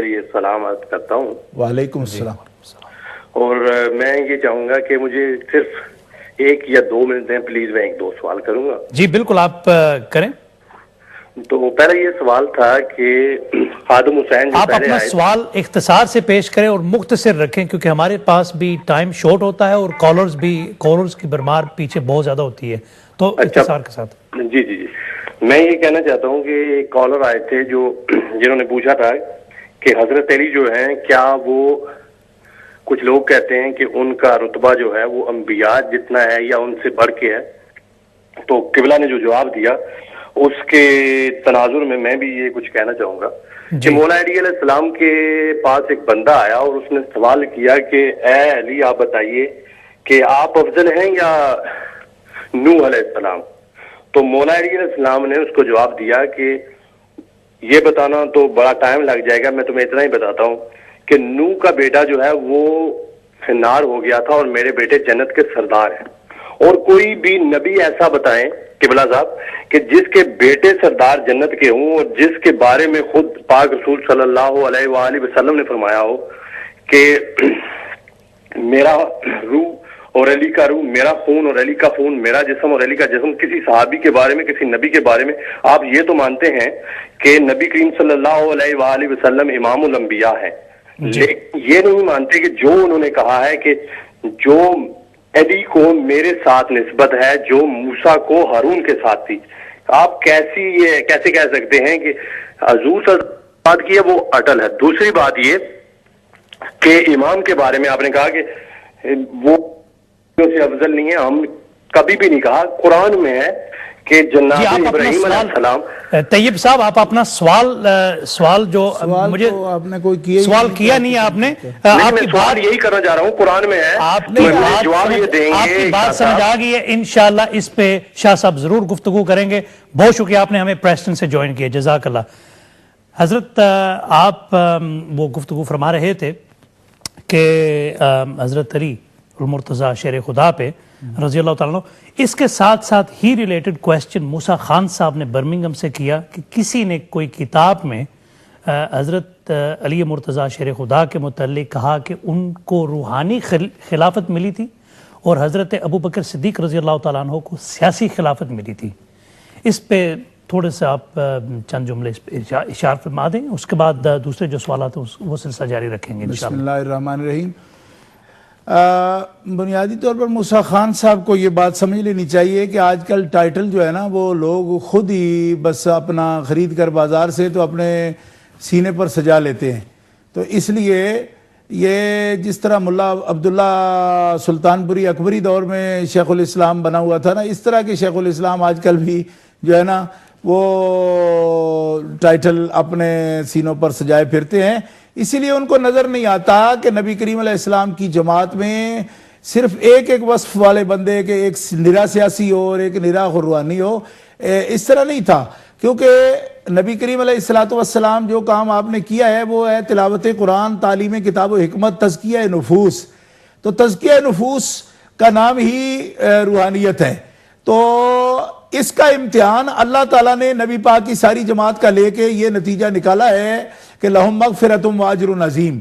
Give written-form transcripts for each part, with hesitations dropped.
لیے سلام عرض کرتا ہوں۔ وعلیکم السلام۔ اور میں یہ چاہوں گا کہ مجھے صرف 1 یا 2 منٹ دیں پلیز، میں 1-2 سوال کروں گا۔ جی بالکل آپ کریں۔ تو پہلا یہ سوال تھا کہ خادم حسین جو آپ پہلے اپنا آئے، سوال اختصار سے پیش کریں اور مختصر رکھیں، کیونکہ ہمارے پاس بھی ٹائم شارٹ ہوتا ہے اور کالرز کی برمار پیچھے بہت زیادہ ہوتی ہے، تو اختصار کے ساتھ۔ جی میں یہ کہنا چاہتا ہوں کہ ایک کالر آئے تھے جنہوں نے پوچھا تھا کہ حضرت علی جو ہیں، کیا وہ، کچھ لوگ کہتے ہیں کہ ان کا رتبہ جو ہے وہ انبیاء جتنا ہے یا ان سے بڑھ کے ہے۔ تو قبلہ نے جو جواب دیا اس کے تناظر میں بھی یہ کچھ کہنا چاہوں گا کہ مولا علی علیہ السلام کے پاس ایک بندہ آیا اور اس نے سوال کیا کہ اے علی آپ بتائیے کہ آپ افضل ہیں یا نوح علیہ السلام؟ تو مولا علی علیہ السلام نے اس کو جواب دیا کہ یہ بتانا تو بڑا ٹائم لگ جائے گا، میں تمہیں اتنا ہی بتاتا ہوں کہ نوح کا بیٹا جو ہے وہ فنار ہو گیا تھا اور میرے بیٹے جنت کے سردار ہیں۔ اور کوئی بھی نبی ایسا بتائیں قبلہ صاحب کہ جس کے بیٹے سردار جنت کے ہوں اور جس کے بارے میں خود پاک رسول صلی اللہ علیہ وآلہ وسلم نے فرمایا ہو کہ میرا روح اور علی کا روح، میرا خون اور علی کا خون، میرا جسم اور علی کا جسم۔ کسی صحابی کے بارے میں، کسی نبی کے بارے میں آپ یہ تو مانتے ہیں کہ نبی کریم صلی اللہ علیہ وآلہ وسلم امام الانبیاء ہے، لیکن یہ نہیں مانتے کہ جو انہوں نے کہا ہے کہ جو علی کو میرے ساتھ نسبت ہے جو موسیٰ کو ہارون کے ساتھ تھی۔ آپ کیسے کہہ سکتے ہیں کہ حضور صلی اللہ علیہ وسلم بات کی ہے وہ اٹل ہے۔ دوسری بات یہ کہ امام کے بارے میں آپ نے کہا کہ وہ سے افضل نہیں ہے، ہم کبھی بھی نہیں کہا، قرآن میں ہے کہ جناب ابراہیم علیہ السلام۔ طیب صاحب آپ اپنا سوال جو مجھے آپ نے کوئی سوال کیا نہیں ہے، آپ نے میں سوال یہی کرنا چاہ رہا ہوں، قرآن میں ہے، آپ نے جواب یہ دیں گے۔ آپ کی بات سمجھ آ گئی ہے، انشاءاللہ اس پہ شاہ صاحب ضرور گفتگو کریں گے۔ بہت شکریہ آپ نے ہمیں پریسٹن سے جوائن کیا، جزاک اللہ۔ حضرت آپ وہ گفتگو فرما رہے تھے کہ حضرت علی المرتضیٰ شیر خدا پہ رضی اللہ تعالیٰ عنہ، اس کے ساتھ ساتھ ہی ریلیٹڈ کویسچن موسیٰ خان صاحب نے برمنگم سے کیا کہ کسی نے کوئی کتاب میں حضرت علی مرتضیٰ شیر خدا کے متعلق کہا کہ ان کو روحانی خلافت ملی تھی اور حضرت ابوبکر صدیق رضی اللہ تعالیٰ عنہ کو سیاسی خلافت ملی تھی۔ اس پہ تھوڑے سے آپ چند جملے اشارہ فرما دیں، اس کے بعد دوسرے جو سوالات ہیں وہ سلسلہ جاری رکھیں گے انشاءاللہ۔ بسم اللہ الرحمن الرحیم۔ بنیادی طور پر موسیٰ خان صاحب کو یہ بات سمجھ لینی چاہیے کہ آج کل ٹائٹل جو ہے نا وہ لوگ خود ہی بس اپنا خرید کر بازار سے تو اپنے سینے پر سجا لیتے ہیں، تو اس لیے یہ جس طرح ملا عبداللہ سلطان پوری اکبری دور میں شیخ الاسلام بنا ہوا تھا نا، اس طرح کے شیخ الاسلام آج کل بھی جو ہے نا وہ ٹائٹل اپنے سینوں پر سجائے پھرتے ہیں۔ اسی لیے ان کو نظر نہیں آتا کہ نبی کریم علیہ السلام کی جماعت میں صرف ایک وصف والے بندے کے، ایک نرا سیاسی ہو اور ایک نرا روحانی ہو، اس طرح نہیں تھا، کیونکہ نبی کریم علیہ السلام جو کام آپ نے کیا ہے وہ ہے تلاوت قرآن، تعلیم کتاب و حکمت، تزکیہ نفوس۔ تو تزکیہ نفوس کا نام ہی روحانیت ہے۔ تو اس کا امتحان اللہ تعالیٰ نے نبی پاک کی ساری جماعت کا لے کے یہ نتیجہ نکالا ہے کہ لہم مغفرۃ و اجر عظیم،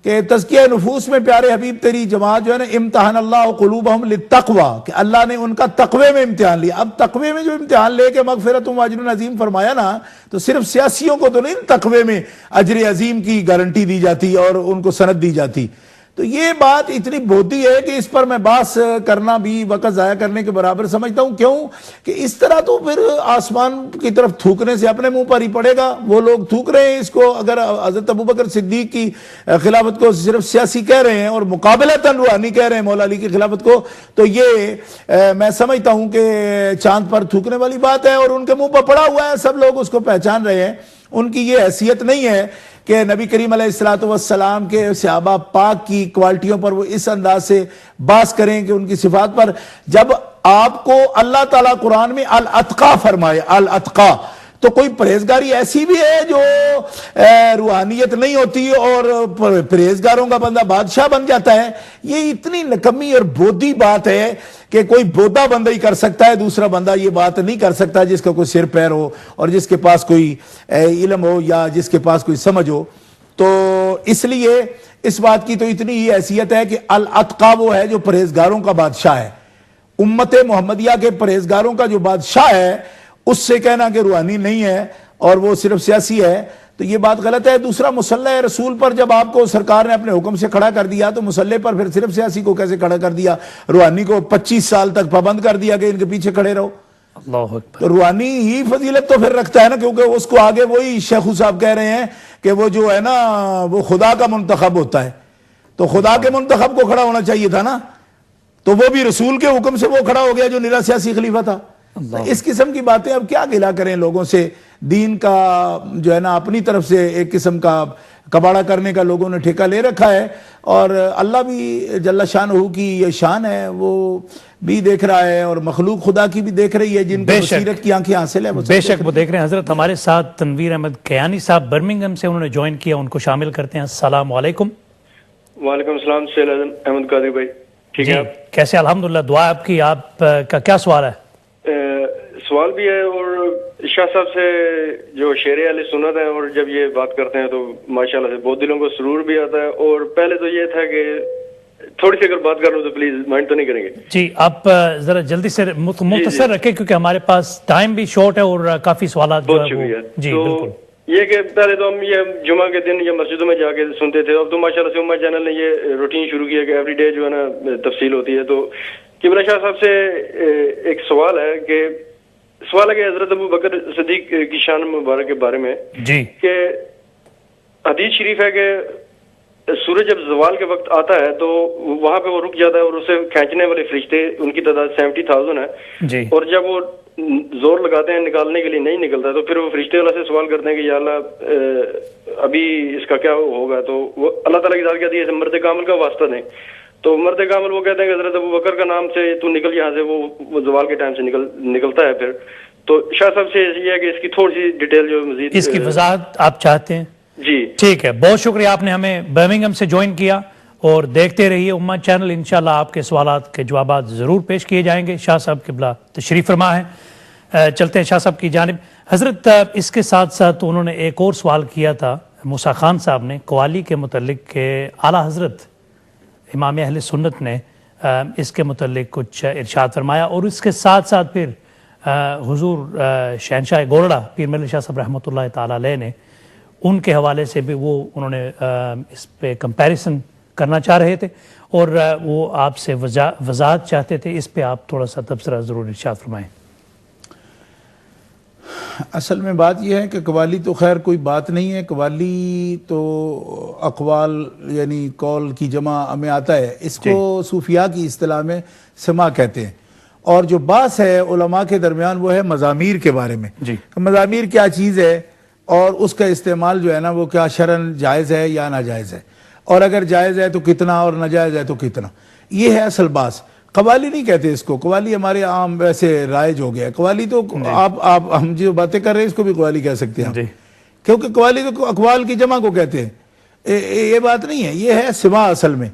کہ تزکیہ نفوس میں پیارے حبیب تیری جماعت جو ہے نا امتحان اللہ قلوبہم للتقوی، کہ اللہ نے ان کا تقوی میں امتحان لیا۔ اب تقوی میں جو امتحان لے کے مغفرۃ و اجر عظیم فرمایا نا، تو صرف سیاسیوں کو تو نہیں تقوی میں اجر عظیم کی گارنٹی دی جاتی اور ان کو سند دی جاتی۔ تو یہ بات اتنی بہتی ہے کہ اس پر میں بحث کرنا بھی وقت ضائع کرنے کے برابر سمجھتا ہوں۔ کیوں کہ اس طرح تو پھر آسمان کی طرف تھوکنے سے اپنے منہ پر ہی پڑے گا۔ وہ لوگ تھوک رہے ہیں اس کو، اگر حضرت ابوبکر صدیق کی خلافت کو صرف سیاسی کہہ رہے ہیں اور مقابلتاً روحانی کہہ رہے ہیں مولا علی کی خلافت کو، تو یہ میں سمجھتا ہوں کہ چاند پر تھوکنے والی بات ہے، اور ان کے منہ پر پڑا ہوا ہے، سب لوگ اس کو پہچان رہے ہیں۔ ان کی یہ حیثیت نہیں ہے کہ نبی کریم علیہ السلام کے صحابہ پاک کی کوالٹیوں پر وہ اس انداز سے بحث کریں کہ ان کی صفات پر، جب آپ کو اللہ تعالیٰ قرآن میں الاتقا فرمائے، الاتقا، تو کوئی پرہیزگاری ایسی بھی ہے جو روحانیت نہیں ہوتی اور پرہیزگاروں کا بندہ بادشاہ بن جاتا ہے۔ یہ اتنی نکمی اور بودھی بات ہے کہ کوئی بودا بندہ ہی کر سکتا ہے، دوسرا بندہ یہ بات نہیں کر سکتا جس کا کوئی سر پیر ہو اور جس کے پاس کوئی علم ہو یا جس کے پاس کوئی سمجھ ہو۔ تو اس لیے اس بات کی تو اتنی ہی حیثیت ہے کہ الاتقا وہ ہے جو پرہیزگاروں کا بادشاہ ہے، امت محمدیہ کے پرہیزگاروں کا جو بادشاہ ہے، اس سے کہنا کہ روحانی نہیں ہے اور وہ صرف سیاسی ہے تو یہ بات غلط ہے۔ دوسرا، مسلح رسول پر جب آپ کو سرکار نے اپنے حکم سے کھڑا کر دیا تو مسلح پر پھر صرف سیاسی کو کیسے کھڑا کر دیا؟ روحانی کو 25 سال تک پابند کر دیا کہ ان کے پیچھے کھڑے رہو۔ اللہ اکبر۔ تو روحانی ہی فضیلت تو پھر رکھتا ہے نا، کیونکہ اس کو آگے وہی شیخو صاحب کہہ رہے ہیں کہ وہ جو ہے نا وہ خدا کا منتخب ہوتا ہے، تو خدا کے منتخب کو کھڑا ہونا چاہیے تھا نا، تو وہ بھی رسول کے حکم سے وہ کھڑا ہو گیا جو نرا سیاسی خلیفہ تھا۔ اس قسم کی باتیں اب کیا گلا کریں لوگوں سے؟ دین کا جو ہے نا اپنی طرف سے ایک قسم کا کباڑا کرنے کا لوگوں نے ٹھیکہ لے رکھا ہے، اور اللہ بھی جل شانہ کی یہ شان ہے، وہ بھی دیکھ رہا ہے اور مخلوق خدا کی بھی دیکھ رہی ہے، جن کو بصیرت کی آنکھیں حاصل ہے بے شک وہ دیکھ رہے ہیں۔ حضرت ہمارے ساتھ تنویر احمد کیانی صاحب برمنگھم سے انہوں نے جوائن کیا، ان کو شامل کرتے ہیں۔ السلام علیکم۔ وعلیکم السلام سیل احمد قادری بھائی، ٹھیک ہے آپ کیسے؟ الحمدللہ، دعا آپ کی۔ آپ کا کیا سوال ہے؟ سوال بھی ہے، اور شاہ صاحب سے جو شیر اہل سنت ہیں، اور جب یہ بات کرتے ہیں تو ماشاءاللہ سے بہت دلوں کو سرور بھی آتا ہے۔ اور پہلے تو یہ تھا کہ تھوڑی سی اگر بات کر لوں تو پلیز مائنڈ تو نہیں کریں گے؟ جی، آپ ذرا جلدی سے مختصر رکھیں کیونکہ ہمارے پاس ٹائم بھی شارٹ ہے اور کافی سوالات جو بہت شکریہ۔ جی تو بالکل، یہ کہ پہلے تو ہم یہ جمعہ کے دن یا مسجدوں میں جا کے سنتے تھے، اب تو ماشاءاللہ سے امت چینل نے یہ روٹین شروع کیا کہ ایوری ڈے جو ہے نا تفصیل ہوتی ہے۔ تو قبلہ شاہ صاحب سے ایک سوال ہے کہ حضرت ابو بکر صدیق کی شان مبارک کے بارے میں جی، کہ حدیث شریف ہے کہ سورج جب زوال کے وقت آتا ہے تو وہاں پہ وہ رک جاتا ہے اور اسے کھینچنے والے فرشتے ان کی تعداد 70,000 ہے جی، اور جب وہ زور لگاتے ہیں نکالنے کے لیے نہیں نکلتا تو پھر وہ فرشتے اللہ سے سوال کرتے ہیں کہ یا اللہ ابھی اس کا کیا ہوگا، تو وہ اللہ تعالیٰ کی ذات کہتی ہے مرد کامل کا واسطہ دیں، تو مرد کامل وہ کہتے ہیں کہ حضرت ابو بکر کا نام سے تو نکل یہاں سے، وہ زوال کے ٹائم سے نکلتا ہے۔ پھر تو شاہ صاحب سے یہ ہے کہ اس کی تھوڑی سی ڈیٹیل جو مزید اس کی وضاحت آپ چاہتے ہیں؟ جی ٹھیک ہے، بہت شکریہ، آپ نے ہمیں برمنگھم سے جوائن کیا، اور دیکھتے رہیے امت چینل، انشاءاللہ آپ کے سوالات کے جوابات ضرور پیش کیے جائیں گے۔ شاہ صاحب قبلہ تشریف فرما ہے، چلتے ہیں شاہ صاحب کی جانب۔ حضرت اس کے ساتھ ساتھ انہوں نے ایک اور سوال کیا تھا موسیٰ خان صاحب نے قوالی کے متعلق کہ اعلیٰ حضرت امام اہل سنت نے اس کے متعلق کچھ ارشاد فرمایا، اور اس کے ساتھ ساتھ پھر حضور شہنشاہ گولڑا پیر ملی شاہ صاحب رحمۃ اللہ تعالی علیہ نے ان کے حوالے سے بھی انہوں نے اس پہ کمپیریسن کرنا چاہ رہے تھے، اور وہ آپ سے وضاحت چاہتے تھے، اس پہ آپ تھوڑا سا تبصرہ ضرور ارشاد فرمائیں۔ اصل میں بات یہ ہے کہ قوالی تو خیر کوئی بات نہیں ہے، قوالی تو اقوال یعنی قول کی جمع میں آتا ہے، اس کو صوفیاء کی اصطلاح میں سماع کہتے ہیں، اور جو بحث ہے علماء کے درمیان وہ ہے مزامیر کے بارے میں، مزامیر کیا چیز ہے اور اس کا استعمال جو ہے نا وہ کیا شرعاً جائز ہے یا ناجائز ہے، اور اگر جائز ہے تو کتنا اور ناجائز ہے تو کتنا، یہ ہے اصل بحث۔ قوالی نہیں کہتے اس کو، قوالی ہمارے عام ویسے رائج ہو گیا، قوالی تو آپ ہم جو باتیں کر رہے ہیں اس کو بھی قوالی کہہ سکتے ہیں، کیونکہ قوالی تو اقوال کی جمع کو کہتے ہیں، یہ بات نہیں ہے، یہ ہے سماع اصل میں۔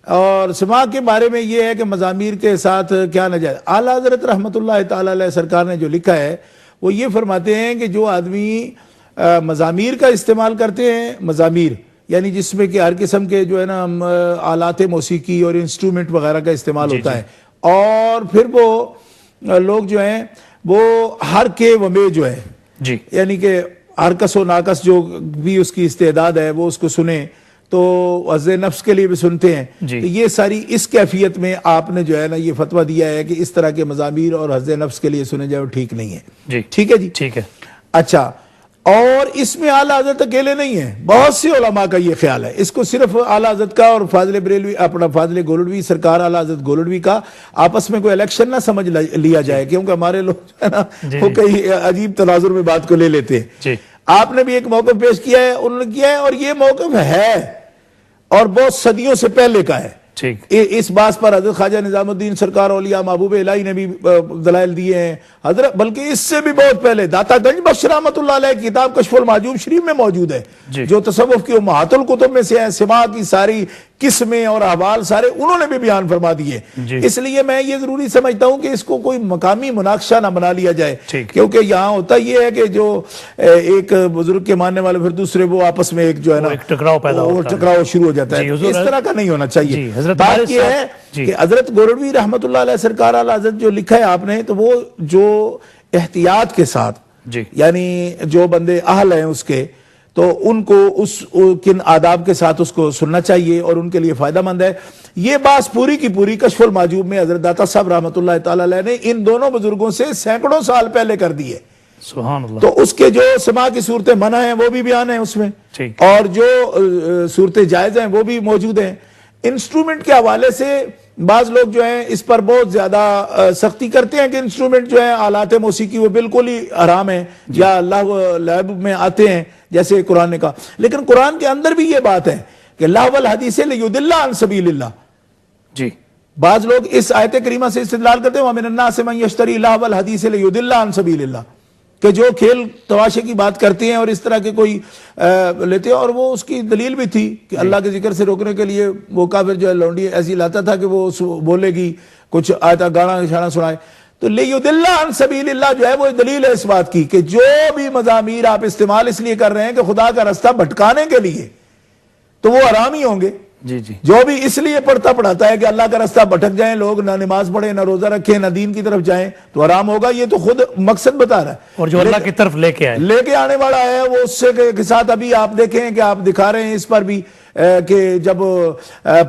اور سماع کے بارے میں یہ ہے کہ مزامیر کے ساتھ کیا نجائز، اعلیٰ حضرت رحمۃ اللہ تعالی علیہ سرکار نے جو لکھا ہے وہ یہ فرماتے ہیں کہ جو آدمی مزامیر کا استعمال کرتے ہیں، مزامیر یعنی جس میں کہ ہر قسم کے جو ہے نا آلات موسیقی اور انسٹرومنٹ وغیرہ کا استعمال ہوتا ہے، اور پھر وہ لوگ جو ہیں وہ ہر کے ومے جو ہے یعنی کہ ہر کس و ناکس جو بھی اس کی استعداد ہے وہ اس کو سنیں، تو عزِ نفس کے لیے بھی سنتے ہیں، تو یہ ساری اس کیفیت میں آپ نے جو ہے نا یہ فتویٰ دیا ہے کہ اس طرح کے مزامیر اور عزِ نفس کے لیے سنے جائے وہ ٹھیک نہیں ہے۔ ٹھیک ہے جی، ٹھیک ہے۔ اچھا، اور اس میں اعلیٰ حضرت اکیلے نہیں ہیں، بہت سے علماء کا یہ خیال ہے، اس کو صرف اعلیٰ حضرت کا اور فاضل بریلوی اپنا فاضل گولڑوی سرکار اعلیٰ حضرت گولڑوی کا آپس میں کوئی الیکشن نہ سمجھ لیا جائے، کیونکہ ہمارے لوگ جو ہے نا وہ کئی عجیب تناظر میں بات کو لے لیتے ہیں۔ آپ نے بھی ایک موقف پیش کیا ہے، انہوں نے کیا ہے، اور یہ موقف ہے اور بہت صدیوں سے پہلے کا ہے۔ اس بات پر حضرت خواجہ نظام الدین سرکار اولیاء محبوب الہی نے بھی دلائل دیے ہیں، حضرت بلکہ اس سے بھی بہت پہلے داتا گنج بخش رحمۃ اللہ علیہ کتاب کشف المحجوب شریف میں موجود ہے، جو تصوف کی امہات الکتب میں سے ہے، سماع کی ساری قسمیں اور احوال سارے انہوں نے بھی بیان فرما دیے. اس لیے میں یہ ضروری سمجھتا ہوں کہ اس کو کوئی مقامی مناقشہ نہ بنا لیا جائے, کیونکہ یہاں ہوتا یہ ہے کہ جو ایک بزرگ کے ماننے والے پھر دوسرے وہ آپس میں ایک جو ہے نا ٹکراؤ شروع ہو جاتا ہے. اس طرح کا نہیں ہونا چاہیے. بات یہ ہے کہ حضرت گورڑوی رحمۃ اللہ علیہ سرکار اعلی حضرت جو لکھا ہے آپ نے, تو وہ جو احتیاط کے ساتھ یعنی جو بندے اہل ہیں اس کے, تو ان کو کن آداب کے ساتھ اس کو سننا چاہیے اور ان کے لیے فائدہ مند ہے. یہ بات پوری کی پوری کشف المحجوب میں حضرت داتا صاحب رحمۃ اللہ تعالی علیہ نے ان دونوں بزرگوں سے سینکڑوں سال پہلے کر دی ہے. سبحان اللہ. تو اس کے جو سماع کی صورتیں منع ہیں وہ بھی بیان ہیں اس میں, اور جو صورتیں جائز ہیں وہ بھی موجود ہیں. انسٹرومنٹ کے حوالے سے بعض لوگ جو ہیں اس پر بہت زیادہ سختی کرتے ہیں کہ انسٹرومنٹ جو ہیں آلات موسیقی وہ بالکل ہی حرام ہیں یا اللہ لعب میں آتے ہیں جیسے قرآن نے کہا. لیکن قرآن کے اندر بھی یہ بات ہے کہ لہو الحدیث لیضل عن سبیل اللہ. جی بعض لوگ اس آیت کریمہ سے استدلال کرتے ہیں وَمِنَ النَّاسِ مَن يَشْتَرِي لَهْوَ الْحَدِيثِ لِيُضِلَّ عَن سَبِيلِ اللَّهِ, کہ جو کھیل تماشے کی بات کرتے ہیں اور اس طرح کے کوئی لیتے ہیں. اور وہ اس کی دلیل بھی تھی کہ اللہ کے ذکر سے روکنے کے لیے وہ کافر جو ہے لونڈی ایسی لاتا تھا کہ وہ بولے گی کچھ آیت گانا نشانہ سنائے. تو لیضل عن سبیل اللہ جو ہے وہ دلیل ہے اس بات کی کہ جو بھی مضامیر آپ استعمال اس لیے کر رہے ہیں کہ خدا کا راستہ بھٹکانے کے لیے, تو وہ حرام ہی ہوں گے. جو بھی اس لیے پڑھاتا ہے کہ اللہ کا راستہ بھٹک جائیں لوگ, نہ نماز پڑھیں نہ روزہ رکھیں نہ دین کی طرف جائیں, تو حرام ہوگا. یہ تو خود مقصد بتا رہا ہے. اور جو اللہ کی طرف لے کے آنے والا ہے وہ اس سے کے ساتھ ابھی آپ دیکھیں کہ آپ دکھا رہے ہیں اس پر بھی کہ جب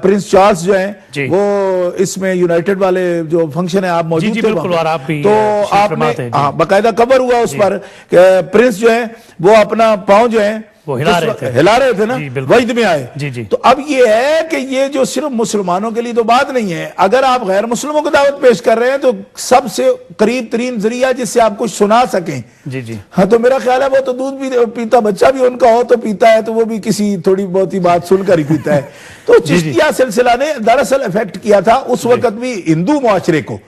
پرنس چارلز جو ہیں وہ اس میں یونائٹڈ والے جو فنکشن ہے آپ موجود تھے, تو آپ نے باقاعدہ کور ہوا اس پر کہ پرنس جو ہیں وہ اپنا پاؤں جو ہیں وہ ہلا رہے تھے نا, وجد میں آئے. تو اب یہ ہے کہ یہ جو صرف مسلمانوں کے لیے تو بات نہیں ہے. اگر آپ غیر مسلموں کو دعوت پیش کر رہے ہیں تو سب سے قریب ترین ذریعہ جس سے آپ کچھ سنا سکیں, ہاں تو میرا خیال ہے وہ تو دودھ بھی پیتا بچہ بھی ان کا ہو تو پیتا ہے, تو وہ بھی کسی تھوڑی بہت ہی بات سن کر ہی پیتا ہے. تو چشتیہ سلسلہ نے دراصل افیکٹ کیا تھا اس وقت بھی ہندو معاشرے کو,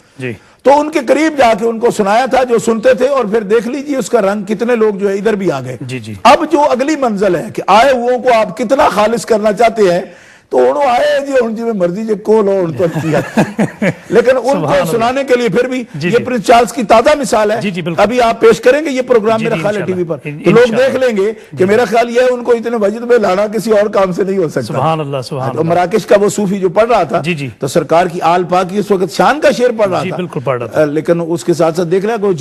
تو ان کے قریب جا کے ان کو سنایا تھا جو سنتے تھے, اور پھر دیکھ لیجئے اس کا رنگ کتنے لوگ جو ہے ادھر بھی آ گئے. اب جو اگلی منزل ہے کہ آئے ہوئوں کو آپ کتنا خالص کرنا چاہتے ہیں, تو انہوں آئے جی میں مرضی جو کول ہو ان تو کیا, لیکن ان کو سنانے کے لیے پھر بھی یہ پرنس چارلز کی تازہ مثال ہے. ابھی آپ پیش کریں گے یہ پروگرام میرا خیال ہے ٹی وی پر, تو لوگ دیکھ لیں گے کہ میرا خیال یہ ہے ان کو اتنے وجد میں لانا کسی اور کام سے نہیں ہو سکتا. سبحان اللہ سبحان اللہ. مراکش کا وہ صوفی جو پڑھ رہا تھا تو سرکار کی آل پاک کی اس وقت شان کا شعر پڑھ رہا تھا, لیکن اس کے ساتھ ساتھ دیکھ رہا ہے کوئی